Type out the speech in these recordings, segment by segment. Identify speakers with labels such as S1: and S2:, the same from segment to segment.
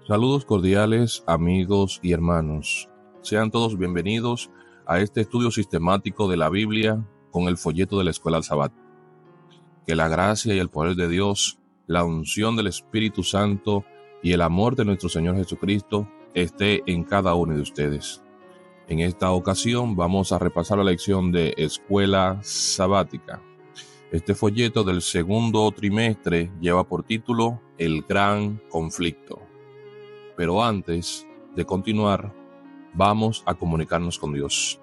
S1: Saludos cordiales, amigos y hermanos. Sean todos bienvenidos a este estudio sistemático de la Biblia con el folleto de la Escuela Sabática. Que la gracia y el poder de Dios, la unción del Espíritu Santo y el amor de nuestro Señor Jesucristo esté en cada uno de ustedes. En esta ocasión vamos a repasar la lección de Escuela Sabática. Este folleto del segundo trimestre lleva por título El Gran Conflicto. Pero antes de continuar, vamos a comunicarnos con Dios.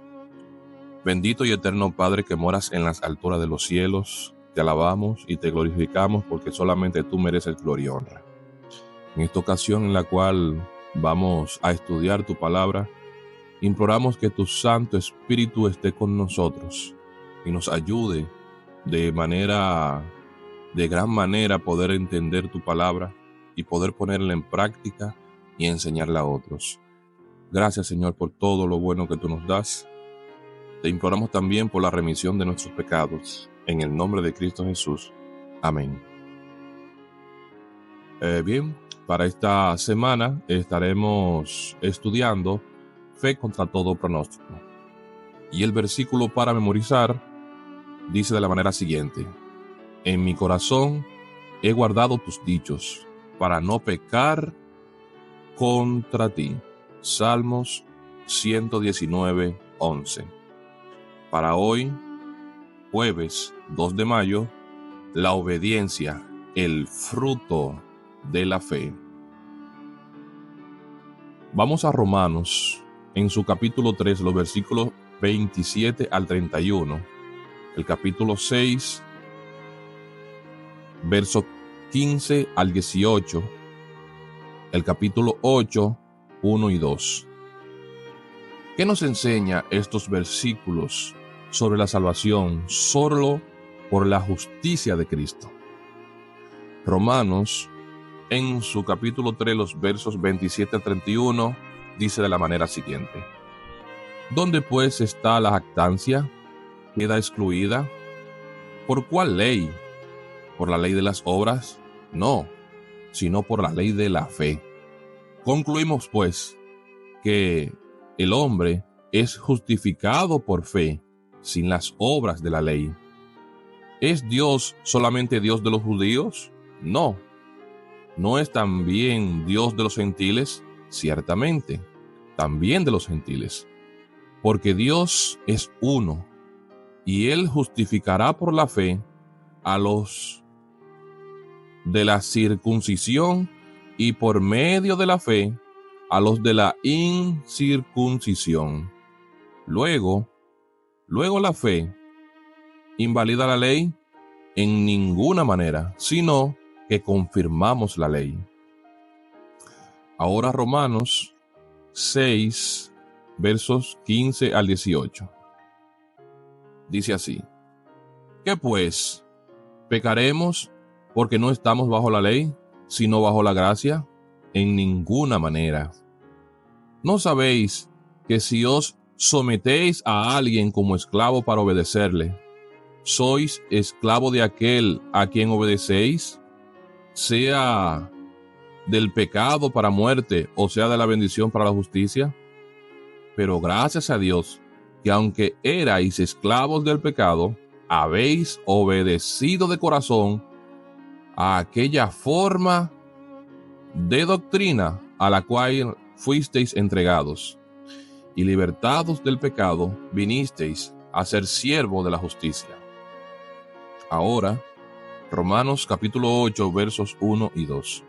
S1: Bendito y eterno Padre que moras en las alturas de los cielos, te alabamos y te glorificamos porque solamente tú mereces gloria y honra. En esta ocasión en la cual vamos a estudiar tu palabra, imploramos que tu Santo Espíritu esté con nosotros y nos ayude de gran manera a poder entender tu palabra y poder ponerla en práctica y enseñarla a otros. Gracias, Señor, por todo lo bueno que tú nos das. Te imploramos también por la remisión de nuestros pecados. En el nombre de Cristo Jesús. Amén. Bien, para esta semana estaremos estudiando Fe contra todo pronóstico. Y el versículo para memorizar dice de la manera siguiente: En mi corazón he guardado tus dichos, para no pecar contra ti. Salmos 119:11. Para hoy, jueves 2 de mayo, la obediencia, el fruto de la fe. Vamos a Romanos, en su capítulo 3, los versículos 27 al 31, el capítulo 6, versos 15 al 18, el capítulo 8, 1 y 2. ¿Qué nos enseña estos versículos sobre la salvación solo por la justicia de Cristo? Romanos, en su capítulo 3, los versos 27 a 31, dice de la manera siguiente: ¿Dónde pues está la jactancia? ¿Queda excluida? ¿Por cuál ley? ¿Por la ley de las obras? No, sino por la ley de la fe. Concluimos pues que el hombre es justificado por fe sin las obras de la ley. ¿Es Dios solamente Dios de los judíos? No. ¿No es también Dios de los gentiles? Ciertamente, también de los gentiles. Porque Dios es uno, y Él justificará por la fe a los de la circuncisión y por medio de la fe a los de la incircuncisión. Luego la fe invalida la ley en ninguna manera, sino que confirmamos la ley. Ahora Romanos 6, versos 15 al 18. Dice así: ¿Qué pues? ¿Pecaremos porque no estamos bajo la ley, sino bajo la gracia? En ninguna manera. ¿No sabéis que si os sometéis a alguien como esclavo para obedecerle, sois esclavo de aquel a quien obedecéis, sea del pecado para muerte o sea de la bendición para la justicia? Pero gracias a Dios, que aunque erais esclavos del pecado, habéis obedecido de corazón a aquella forma de doctrina a la cual fuisteis entregados, y libertados del pecado, vinisteis a ser siervo de la justicia. Ahora, Romanos capítulo 8, versos 1 y 2.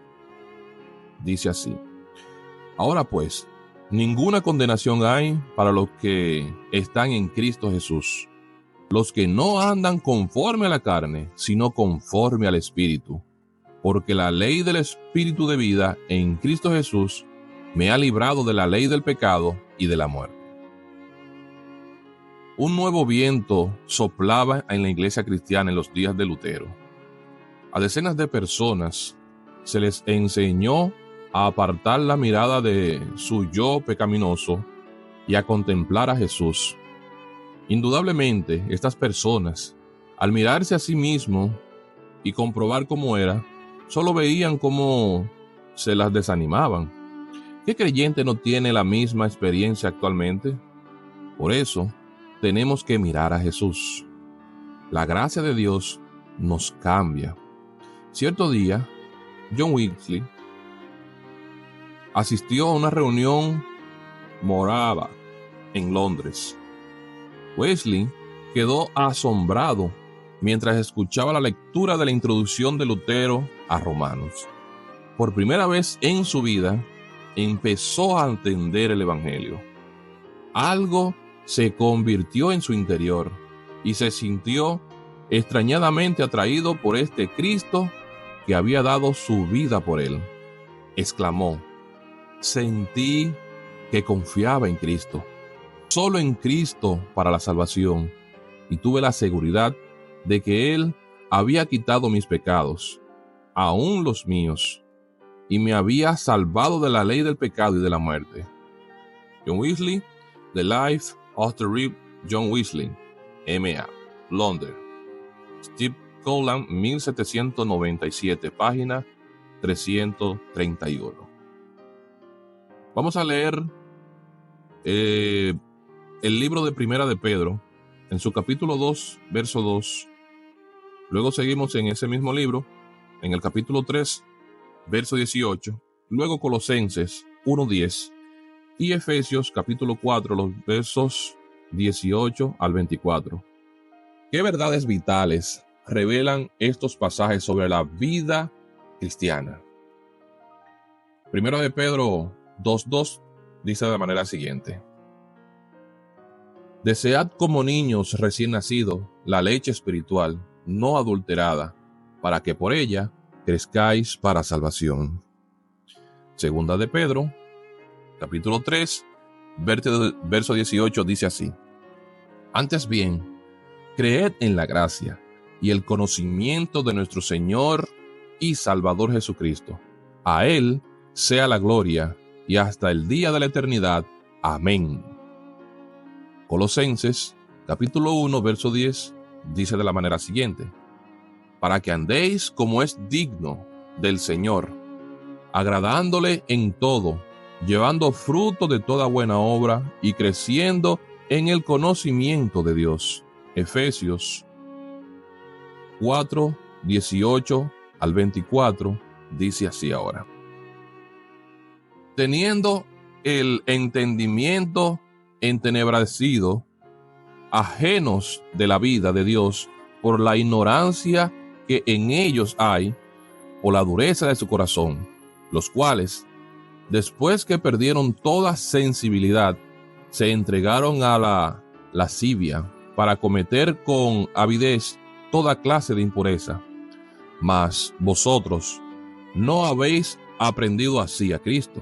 S1: Dice así: Ahora pues, ninguna condenación hay para los que están en Cristo Jesús, los que no andan conforme a la carne, sino conforme al Espíritu. Porque la ley del Espíritu de vida en Cristo Jesús me ha librado de la ley del pecado y de la muerte. Un nuevo viento soplaba en la iglesia cristiana en los días de Lutero. A decenas de personas se les enseñó a apartar la mirada de su yo pecaminoso y a contemplar a Jesús. Indudablemente, estas personas, al mirarse a sí mismos y comprobar cómo era, solo veían cómo se las desanimaban ¿Qué creyente no tiene la misma experiencia actualmente? Por eso, tenemos que mirar a Jesús. La gracia de Dios nos cambia. Cierto día, John Wesley asistió a una reunión morava en Londres. Wesley quedó asombrado mientras escuchaba la lectura de la introducción de Lutero a Romanos. Por primera vez en su vida, empezó a entender el Evangelio. Algo se convirtió en su interior y se sintió extrañadamente atraído por este Cristo que había dado su vida por él. Exclamó: sentí que confiaba en Cristo, solo en Cristo para la salvación, y tuve la seguridad de que Él había quitado mis pecados, aún los míos, y me había salvado de la ley del pecado y de la muerte. John Wesley, The Life of the Rev. John Wesley, M.A., Londres. Steve Collan, 1797, página 331. Vamos a leer el libro de Primera de Pedro, en su capítulo 2, verso 2. Luego seguimos en ese mismo libro, en el capítulo 3, verso 18. Luego Colosenses 1:10 y Efesios capítulo 4, los versos 18 al 24. ¿Qué verdades vitales revelan estos pasajes sobre la vida cristiana? Primero de Pedro 2:2 dice de la manera siguiente: desead como niños recién nacidos la leche espiritual no adulterada, para que por ella crezcáis para salvación. Segunda de Pedro capítulo 3 verso 18 dice así: antes bien, creed en la gracia y el conocimiento de nuestro Señor y Salvador Jesucristo. A Él sea la gloria y hasta el día de la eternidad. Amén. Colosenses capítulo 1 verso 10 dice de la manera siguiente: para que andéis como es digno del Señor, agradándole en todo, llevando fruto de toda buena obra y creciendo en el conocimiento de Dios. Efesios 4, 18 al 24 dice así ahora: teniendo el entendimiento entenebrecido, ajenos de la vida de Dios por la ignorancia que en ellos hay, o la dureza de su corazón, los cuales, después que perdieron toda sensibilidad, se entregaron a la lascivia para cometer con avidez toda clase de impureza. Mas vosotros no habéis aprendido así a Cristo,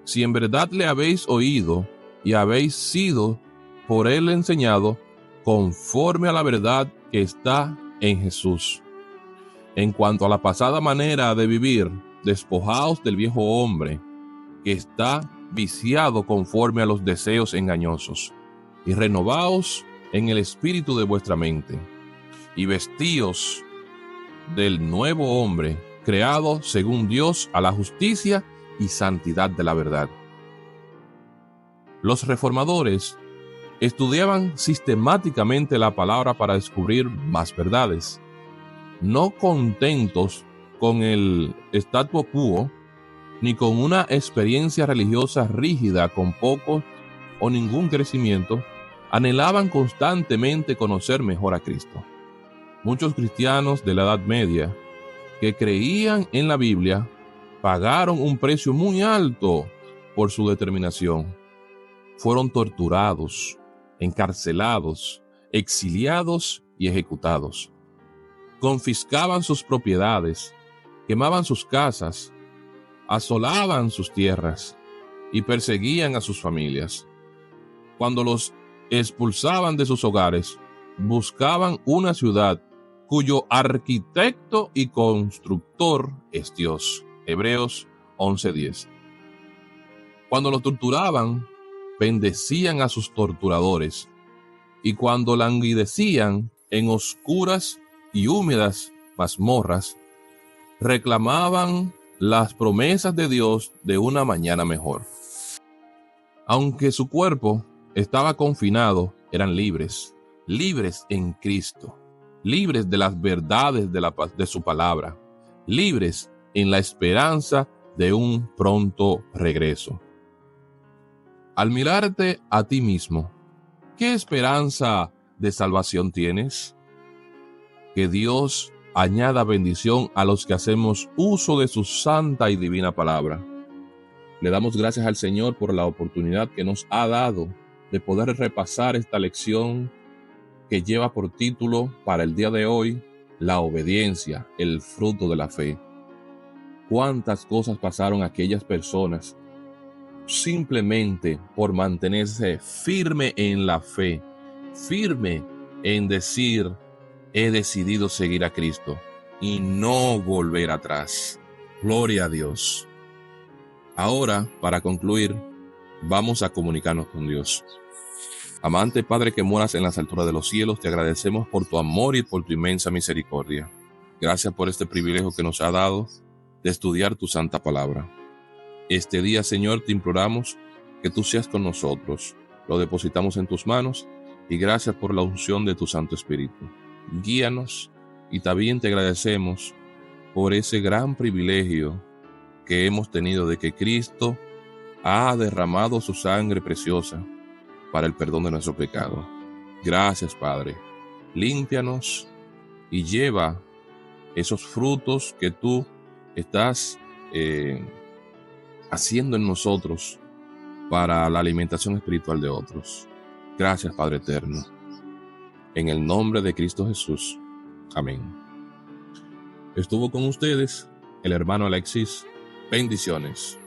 S1: si en verdad le habéis oído y habéis sido por él enseñado conforme a la verdad que está en Jesús. En cuanto a la pasada manera de vivir, despojaos del viejo hombre, que está viciado conforme a los deseos engañosos, y renovaos en el espíritu de vuestra mente, y vestíos del nuevo hombre, creado según Dios a la justicia y santidad de la verdad. Los reformadores estudiaban sistemáticamente la palabra para descubrir más verdades. No contentos con el statu quo, ni con una experiencia religiosa rígida con poco o ningún crecimiento, anhelaban constantemente conocer mejor a Cristo. Muchos cristianos de la Edad Media que creían en la Biblia pagaron un precio muy alto por su determinación. Fueron torturados, encarcelados, exiliados y ejecutados. Confiscaban sus propiedades, quemaban sus casas, asolaban sus tierras y perseguían a sus familias. Cuando los expulsaban de sus hogares, buscaban una ciudad cuyo arquitecto y constructor es Dios. Hebreos 11:10. Cuando los torturaban, bendecían a sus torturadores, y cuando languidecían en oscuras y húmedas mazmorras, reclamaban las promesas de Dios de una mañana mejor. Aunque su cuerpo estaba confinado, eran libres, libres en Cristo, libres de las verdades de su palabra, libres en la esperanza de un pronto regreso. Al mirarte a ti mismo, ¿qué esperanza de salvación tienes? Que Dios añada bendición a los que hacemos uso de su santa y divina palabra. Le damos gracias al Señor por la oportunidad que nos ha dado de poder repasar esta lección que lleva por título para el día de hoy, la obediencia, el fruto de la fe. Cuántas cosas pasaron aquellas personas simplemente por mantenerse firme en la fe, firme en decir, he decidido seguir a Cristo y no volver atrás. Gloria a Dios. Ahora, para concluir, vamos a comunicarnos con Dios. Amante Padre que moras en las alturas de los cielos, te agradecemos por tu amor y por tu inmensa misericordia. Gracias por este privilegio que nos ha dado de estudiar tu santa palabra. Este día, Señor, te imploramos que tú seas con nosotros. Lo depositamos en tus manos y gracias por la unción de tu Santo Espíritu. Guíanos y también te agradecemos por ese gran privilegio que hemos tenido de que Cristo ha derramado su sangre preciosa para el perdón de nuestro pecado. Gracias, Padre. Límpianos y lleva esos frutos que tú estás haciendo en nosotros para la alimentación espiritual de otros. Gracias, Padre eterno. En el nombre de Cristo Jesús. Amén. Estuvo con ustedes el hermano Alexis. Bendiciones.